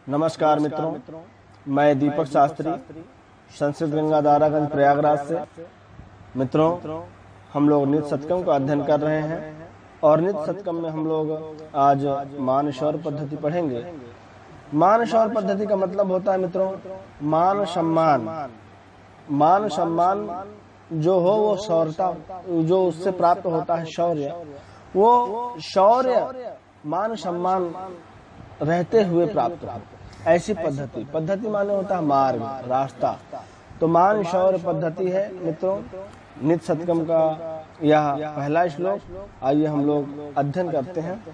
नमस्कार मित्रों, मैं दीपक शास्त्री संस्कृत गंगा दारागंज प्रयागराज से। मित्रों, हम लोग नित्य सतकम का अध्ययन कर रहे हैं और नित्य सतकम में हम लोग आज मान शौर्य पद्धति पढ़ेंगे। मान शौर्य पद्धति का मतलब होता है मित्रों मान सम्मान। मान सम्मान जो हो वो शौर्यता जो उससे प्राप्त होता है शौर्य, वो शौर्य मान सम्मान रहते हुए प्राप्त हो, ऐसी पद्धति माने होता है मार्ग, रास्ता। तो मान शौर्य पद्धति है मित्रों नित्य सतकम का यह पहला श्लोक। आइए हम लोग अध्ययन करते हैं।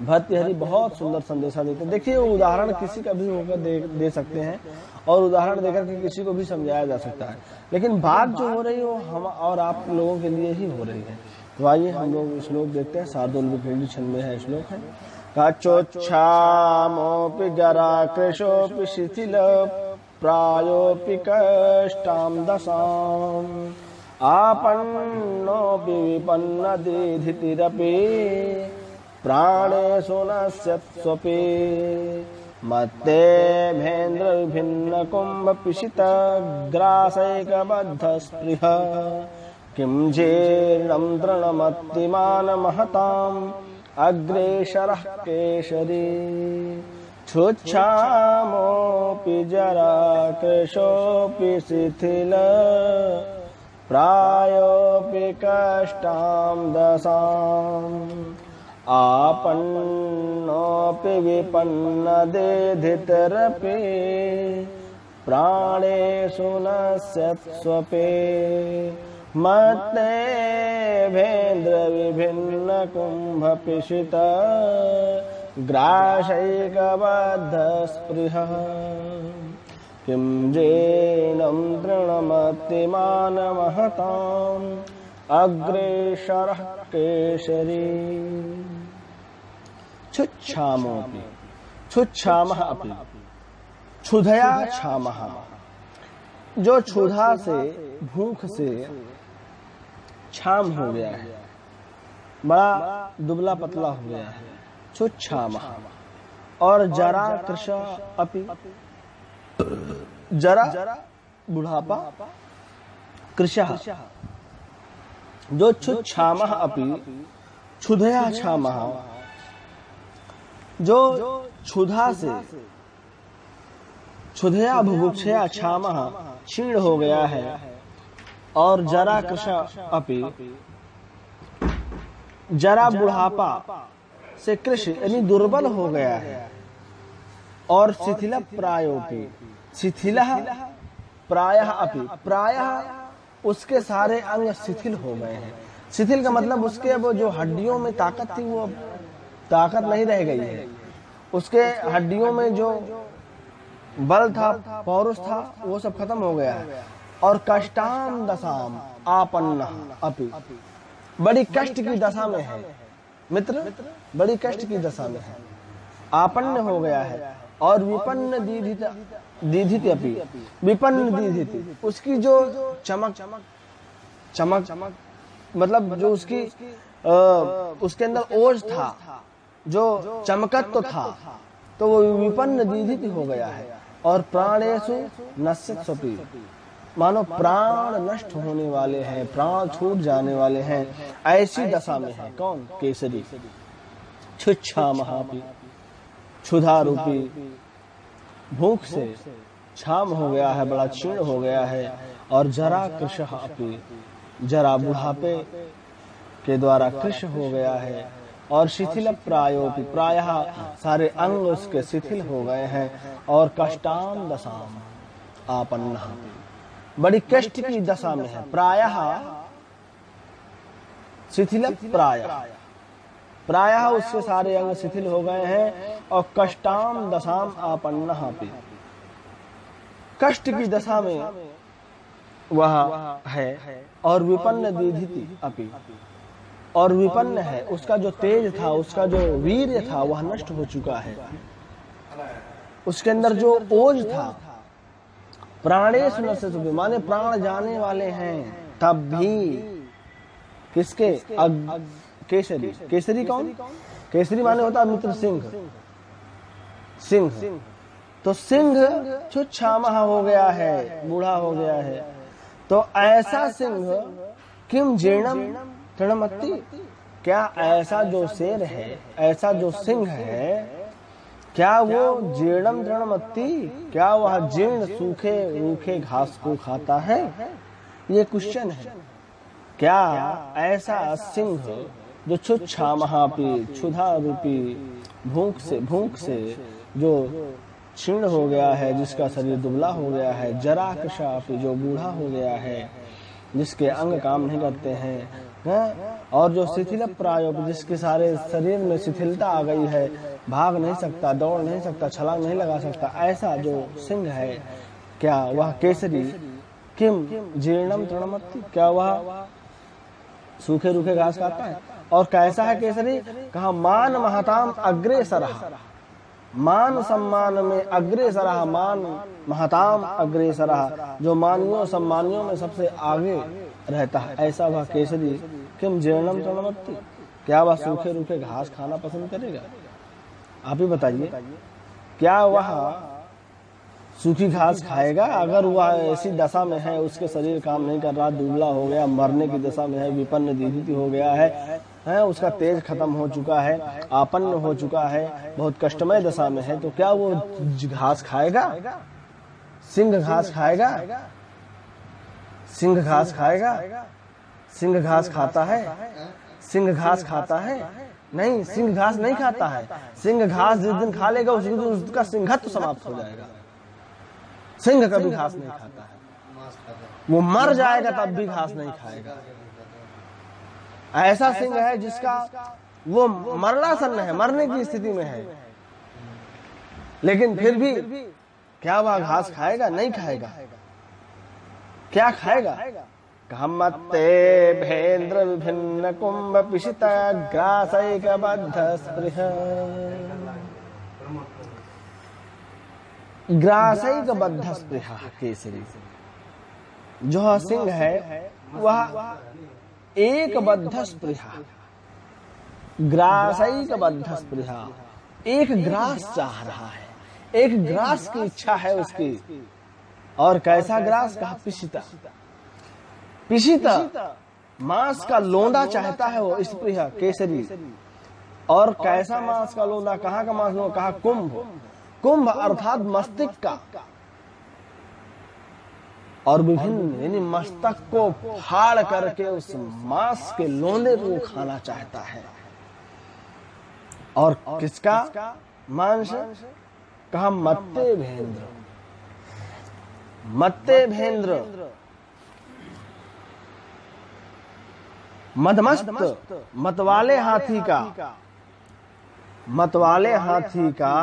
भर्तृहरि बहुत सुंदर संदेशा देते हैं। देखिए, उदाहरण किसी का भी होकर दे सकते हैं और उदाहरण देकर के किसी को भी समझाया जा सकता है, लेकिन बात जो हो रही है वो हम और आप लोगों के लिए ही हो रही है। तो आइए हम लोग श्लोक देखते हैं। शार्दूल विक्रीडी छंद में है श्लोक है। कचोच्छामोऽपि जराकृशोऽपि शिथिल प्रायोऽपि कष्टां दशाम् आपन्नोऽपि विपन्नदीधितिरपि प्राणेषु नश्यत्स्वपि मत्तेभेन्द्रविभिन्नकुम्भपिशितग्रासैकबद्धस्पृह किं जीर्णं तृणमत्तिमानमहताम् अग्रेसरः केसरी क्षुच्छामोऽपि जराकृशोऽपि शिथिल प्रायोऽपि कष्टां दशाम् आपन्नोऽपि विपन्नदीधितिरपि प्राणेषु नश्यत्स्वपि मत्तेभेन्द्रविभिन्नकुम्भपिशित ग्रासैकबद्धस्पृहः किं जीर्णं तृणमत्तिमानमहताम् अग्रेसरः केसरी क्षुच्छामोऽपि क्षुच्छामः अपि क्षुधया क्षामः। जो क्षुधा से भूख से क्षाम हो गया है, बड़ा दुबला पतला हो गया है, क्षुच्छामः। और जरा कृश अपि, जरा बुढ़ापा, कृशः जो क्षुच्छामः अपि क्षुधया क्षामः, जो क्षुधा से क्षुधया बुभुक्षया क्षामः क्षीण हो गया है। और जरा कृश अपि जरा बुढ़ापा से कृश यानी दुर्बल हो गया है। और शिथिल प्रायोपि शिथिल प्रायः अपि प्रायः उसके सारे अंग शिथिल हो गए हैं। शिथिल का मतलब उसके वो जो हड्डियों में ताकत थी वो ताकत नहीं रह गई है। उसके हड्डियों में जो बल था, पौरुष था, वो सब खत्म हो गया है। और कष्टां दशाम आपन्न अपि बड़ी कष्ट की दशा में है मित्र, बड़ी कष्ट की दशा में है, आपन्न हो गया है। और विपन्न दीधित अपि विपन्न दीधित उसकी जो चमक मतलब जो उसकी उसके अंदर ओज था, जो चमकत तो था, तो वो विपन्न दीधित हो गया है। और प्राणेषु नश्यत्स्वपि मानो प्राण नष्ट होने वाले हैं, प्राण छूट जाने वाले हैं, ऐसी दशा में है। कौन? केसरी। क्षुच्छामः अपि क्षुधा रूपी भूख से क्षाम हो गया है, बड़ा क्षीण हो गया है। और जरा कृशः अपि जरा बुढ़ापे के द्वारा कृश हो गया है। और शिथिल प्रायोपि प्रायः सारे अंग उसके शिथिल हो गए हैं। और कष्टां दशाम आपन्नः बड़ी कष्ट की दशा में है। प्रायः शिथिल प्रायः उसके सारे अंग शिथिल हो गए हैं। और कष्टां दशाम आपन्नः अपि कष्ट की दशा में वह है। और विपन्न दीधिति अपि और विपन्न है, उसका जो तेज था, उसका जो वीर्य था वह नष्ट हो चुका है। उसके अंदर जो ओज था, प्राणेषु नश्यत्स्वपि माने प्राण जाने वाले हैं तब भी। किसके? केसरी। केसरी कौन? केसरी माने होता है मित्र सिंह। सिंह तो सिंह छुच्छामह हो गया है, बूढ़ा हो गया है। तो ऐसा सिंह किम जीर्णम तृणमत्ति, क्या ऐसा जो शेर है, ऐसा जो सिंह है, क्या वो जीर्णम तृणमत्ति, क्या वह जीर्ण सूखे रूखे घास को खाता है? ये क्वेश्चन है। क्या ऐसा सिंह जो छुच्छामहापी, क्षुधा रूपी भूख से जो क्षीण हो गया है, जिसका शरीर दुबला हो गया है, जराकशापी, जो बूढ़ा हो गया है, जिसके अंग काम नहीं करते हैं, और जो शिथिल प्राय, जिसके सारे शरीर में शिथिलता आ गई है, भाग नहीं सकता, दौड़ नहीं सकता, छलांग नहीं लगा सकता, ऐसा जो सिंह है, क्या वह केसरी किम जीर्णम तृणमत्ति, क्या वह सूखे रूखे घास खाता है? और कैसा है केसरी? कहा मान महताम अग्रेसरः, मान सम्मान में अग्रेसरः, मान महताम अग्रेसरः, जो मानियों सम्मानियों में सबसे आगे रहता है, ऐसा वह केसरी किम जीर्णम तृणमत्ति, क्या वह सूखे रूखे घास खाना पसंद करेगा? आप ही बताइए, क्या वह सूखी घास खाएगा? अगर वह ऐसी दशा में है, उसके शरीर काम नहीं कर रहा, दुबला हो गया, मरने की दशा में है, विपन्न दीधित हो गया है, उसका तेज खत्म हो चुका है, आपन्न हो चुका है, बहुत कष्टमय दशा में है, तो क्या वो घास खाएगा? सिंह घास खाएगा? सिंह घास खाएगा? सिंह घास खाता है? सिंह घास खाता है? नहीं, सिंह घास नहीं खाता है। सिंह घास जिस दिन खा लेगा, उस दिन उसका सिंहत्व समाप्त हो जाएगा। सिंह कभी घास नहीं खाता है, वो मर जाएगा तब भी घास नहीं खाएगा। ऐसा सिंह है जिसका वो मरणासन्न है, मरने की स्थिति में है, लेकिन फिर भी क्या वह घास खाएगा? नहीं खाएगा। क्या खाएगा? मत्ते भेन्द्र विभिन्न कुंभ पिशित ग्रासैक बद्ध स्पृह, ग्रासैक बद्ध स्पृह केसरी, जो सिंह है वह एक बद्ध स्पृह, ग्रासैक बद्ध स्पृह, एक ग्रास चाह रहा है, एक ग्रास की इच्छा है उसकी। और कैसा ग्रास? कहा पिशिता, पिशिता मांस का लोंदा चाहता है वो स्पृह केसरी। और कैसा मांस का लोंदा? कहाँ का मांस लोंदा? कहा कुंभ, कुंभ अर्थात मस्तिष्क का, और विभिन्न यानी मस्तक को फाड़ करके उस मांस के लोंदे को खाना चाहता है। और किसका मांस? कहा मत्ते भेंद्र, मत्ते भेंद्र, मदमस्त, मतवाले हाथी का, मतवाले हाथी का,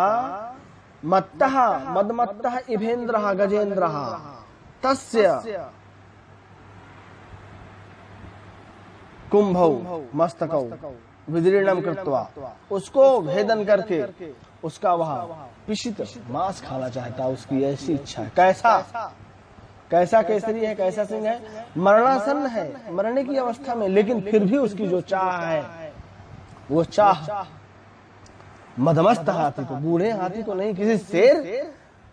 मत्तः मदमत्तः इभेन्द्रः गजेन्द्रः, तस्य कुंभौ मस्तकौ विदीर्णम कृत्वा, उसको भेदन करके उसका वह पिशित मांस खाना चाहता है, उसकी ऐसी इच्छा है। कैसा? कैसा केसरी है? कैसा सिंह है? मरणासन्न है, मरने की अवस्था में, लेकिन फिर भी उसकी जो चाह है, वो चाह मदमस्त हाथी को, बूढ़े हाथी को नहीं, किसी शेर,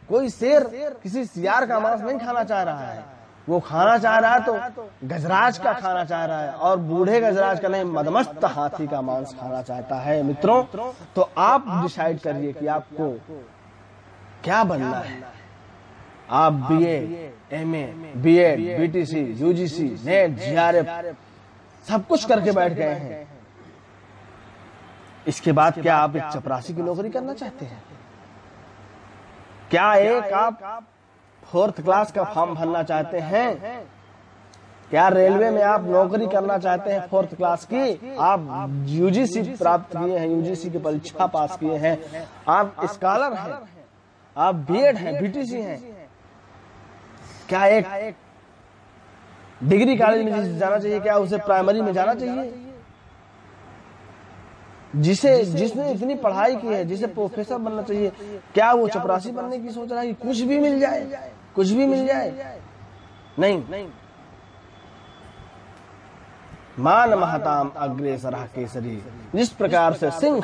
कोई शेर किसी सियार का मांस नहीं खाना चाह रहा है, वो खाना चाह रहा है तो गजराज का खाना चाह रहा है, और बूढ़े गजराज का नहीं, मदमस्त हाथी का मांस खाना चाहता है। मित्रों, तो आप डिसाइड करिए कि आपको क्या बनना है। आप BA, MA, BEd, BTC, UGC, NET, JRF सब कुछ करके बैठ गए हैं। इसके बाद क्या आप एक चपरासी की नौकरी करना चाहते हैं? क्या एक आप 4th क्लास का फॉर्म भरना चाहते हैं? क्या रेलवे में आप नौकरी करना चाहते हैं 4th क्लास की? आप यूजीसी प्राप्त किए हैं, यूजीसी की परीक्षा पास किए हैं, आप स्कॉलर हैं, आप बीएड हैं, बीटीसी हैं। क्या एक डिग्री कॉलेज में जाना चाहिए? क्या उसे प्राइमरी में जाना चाहिए? जिसने इतनी पढ़ाई की है, जिसे प्रोफेसर बनना चाहिए, क्या वो चपरासी बनने की सोच रहा है कि कुछ भी मिल जाए, कुछ भी मिल जाए? नहीं। मान महताम अग्रेसरः केसरी, जिस प्रकार से सिंह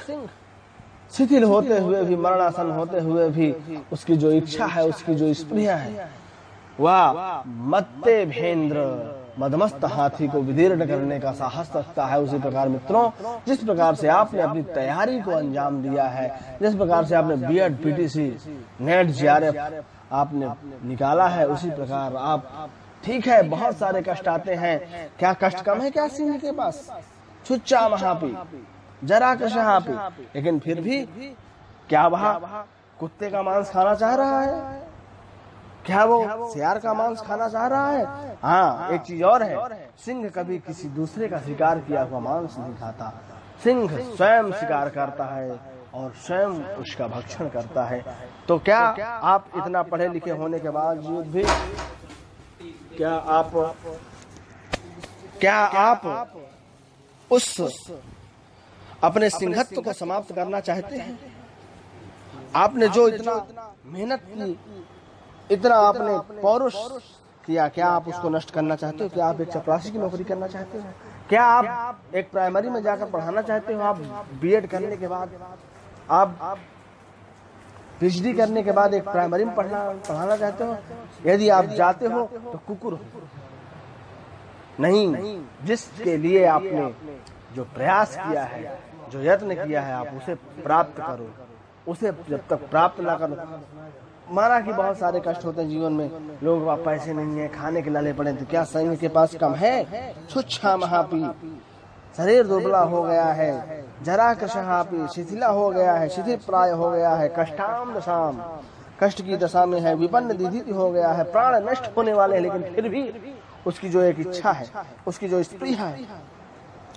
शिथिल होते हुए भी, मरणासन होते हुए भी उसकी जो इच्छा है, उसकी जो स्प्रिया है, वह मत्ते भेंद्र मदमस्त हाथी को विदीर्ण करने का साहस रखता है। उसी प्रकार मित्रों, जिस प्रकार से आपने अपनी तैयारी को अंजाम दिया है, जिस प्रकार से आपने बीएड, पीटीसी, नेट, जीआरएफ आपने निकाला है, उसी प्रकार आप, ठीक है बहुत सारे कष्ट आते हैं, क्या कष्ट कम है क्या सिंह के पास? छुच्चा महापी, जरा कशहापी, लेकिन फिर भी क्या वह कुत्ते का मांस खाना चाह रहा है? क्या वो शेर का मांस खाना चाह रहा है? हाँ, एक चीज और है, सिंह कभी किसी दूसरे का शिकार किया हुआ मांस नहीं खाता। सिंह स्वयं शिकार करता है और स्वयं उसका भक्षण करता है। तो क्या आप इतना पढ़े लिखे होने के बावजूद भी क्या आप उस अपने सिंहत्व को समाप्त करना चाहते हैं? आपने जो इतना मेहनत की, इतना आपने पौरुष किया, क्या आप उसको नष्ट करना चाहते हो? क्या आप एक चपरासी की नौकरी करना चाहते हो? क्या आप एक प्राइमरी में जाकर पढ़ाना चाहते हो? आप बीएड करने के बाद, आप पीएचडी करने के बाद एक प्राइमरी में पढ़ाना चाहते हो? यदि आप जाते हो तो कुकुर हो नहीं। जिसके लिए आपने जो प्रयास किया है, जो यत्न किया है, आप उसे प्राप्त करो। उसे जब तक प्राप्त ना करो, माना कि बहुत सारे कष्ट होते हैं जीवन में, लोगों के पास पैसे नहीं है, खाने के लाले पड़े, तो क्या सैन्य के पास कम है? छुच्छा महापी, शरीर दुबला हो गया है, जरा कशहापी, शिथिला हो गया है, शिथिल प्राय हो गया है, कष्टाम दशाम, कष्ट की दशा में है, विपन्न दीधित हो गया है, प्राण नष्ट होने वाले हैं, लेकिन फिर भी उसकी जो एक इच्छा है, उसकी जो स्प्रिया है,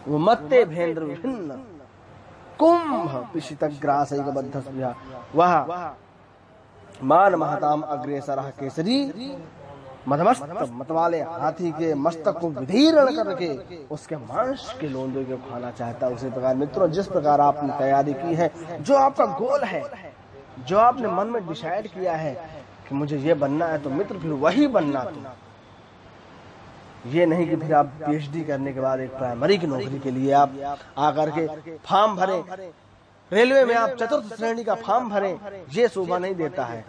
वो मत्ते भेंद्र विभिन्न कुंभ पिशितग्रासैकबद्ध स्पृहा, वह मान महताम अग्रेसर केसरी मधमस्त मतवाले हाथी के मस्तक को विदीर्ण करके उसके मांस के लोंदे को खाना चाहता है। उसी प्रकार मित्रों, जिस प्रकार आपने तैयारी की है, जो आपका गोल है, जो आपने मन में डिसाइड किया है कि मुझे ये बनना है, तो मित्र फिर वही बनना। तो ये नहीं कि फिर आप पीएचडी करने के बाद एक प्राइमरी की नौकरी के लिए आप आकर के फॉर्म भरें, रेलवे में आप चतुर्थ श्रेणी का फॉर्म भरें, ये शोभा नहीं देता है।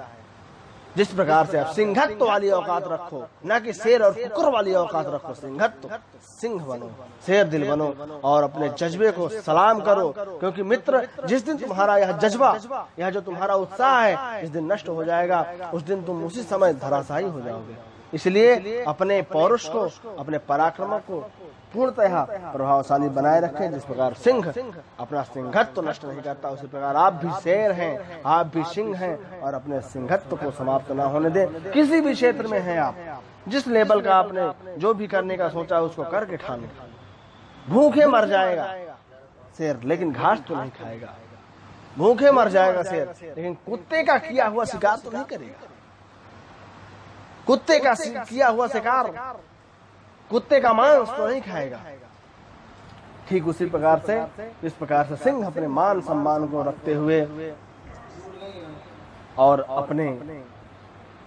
जिस प्रकार से आप सिंहत्व वाली औकात रखो, न कि शेर और कुकुर वाली औकात रखो। सिंहत्व, सिंह बनो, शेर दिल बनो और अपने जज्बे को सलाम करो, क्योंकि मित्र जिस दिन तुम्हारा यह जज्बा, यह जो तुम्हारा उत्साह है, जिस दिन नष्ट हो जाएगा, उस दिन तुम उसी समय धराशायी हो जाओगे। इसलिए अपने पौरुष को, अपने पराक्रम को पूर्णतः प्रभावशाली बनाए रखें। जिस प्रकार सिंह अपना सिंहत्व नष्ट नहीं करता, उसी प्रकार आप भी शेर हैं, आप भी सिंह हैं, और अपने सिंहत्व को समाप्त न होने दें। किसी भी क्षेत्र में हैं आप, जिस लेवल का आपने जो भी करने का सोचा है, उसको करके ठाने। भूखे मर जाएगा शेर, लेकिन घास तो नहीं खाएगा। भूखे मर जाएगा शेर, लेकिन कुत्ते का किया हुआ शिकार तो नहीं करेगा। कुत्ते का किया हुआ शिकार, कुत्ते का मांस तो नहीं खाएगा। ठीक उसी प्रकार से, इस प्रकार से सिंह अपने मान सम्मान को रखते हुए और अपने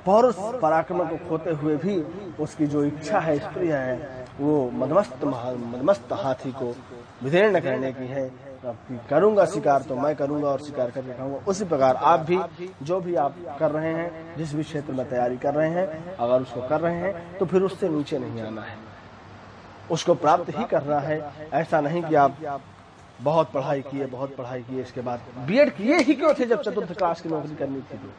पौरुष पराक्रम को खोते हुए भी उसकी जो इच्छा है, स्प्रिया है, वो मदमस्त हाथी को विदीर्ण करने की है। करूंगा शिकार तो मैं करूंगा और शिकार करके खाऊंगा। उसी प्रकार आप भी, जो भी आप कर रहे हैं, जिस भी क्षेत्र में तैयारी कर रहे हैं, अगर उसको कर रहे हैं तो फिर उससे नीचे नहीं आना है, उसको प्राप्त ही करना है। ऐसा नहीं कि आप बहुत पढ़ाई किए, बहुत पढ़ाई किए, इसके बाद बीएड किए ही क्यों थे जब चतुर्थ क्लास की नौकरी करनी थी? तो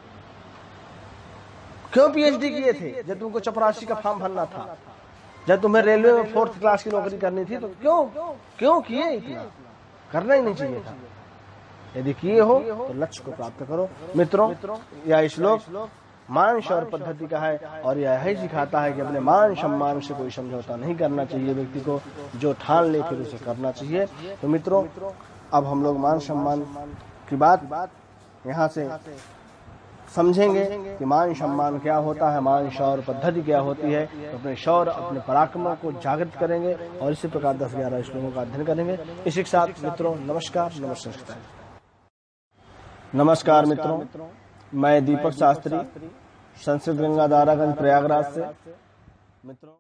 क्यों पीएचडी किए थे जब तुमको चपरासी का फॉर्म भरना था? जब तुम्हें रेलवे में 4th क्लास की नौकरी करनी थी, तो क्यों किए? इतना करना ही नहीं चाहिए था। यदि किए हो तो लक्ष्य को प्राप्त करो। मित्रों, यह श्लोक मान और पद्धति का है, और यह ही सिखाता है कि अपने मान सम्मान से कोई समझौता नहीं करना चाहिए। व्यक्ति को जो ठान ले फिर उसे करना चाहिए। तो मित्रों, अब हम लोग मान सम्मान की बात यहाँ से समझेंगे कि मान सम्मान क्या होता है, मान शौर्य पद्धति क्या होती है। तो अपने शौर्य, अपने पराक्रम को जागृत करेंगे और इसी प्रकार 10-11 श्लोकों का अध्ययन करेंगे। इसी के साथ मित्रों, नमस्कार। नमस्कार मित्रों, मैं दीपक शास्त्री, संस्कृत गंगा दारागंज प्रयागराज से। मित्रों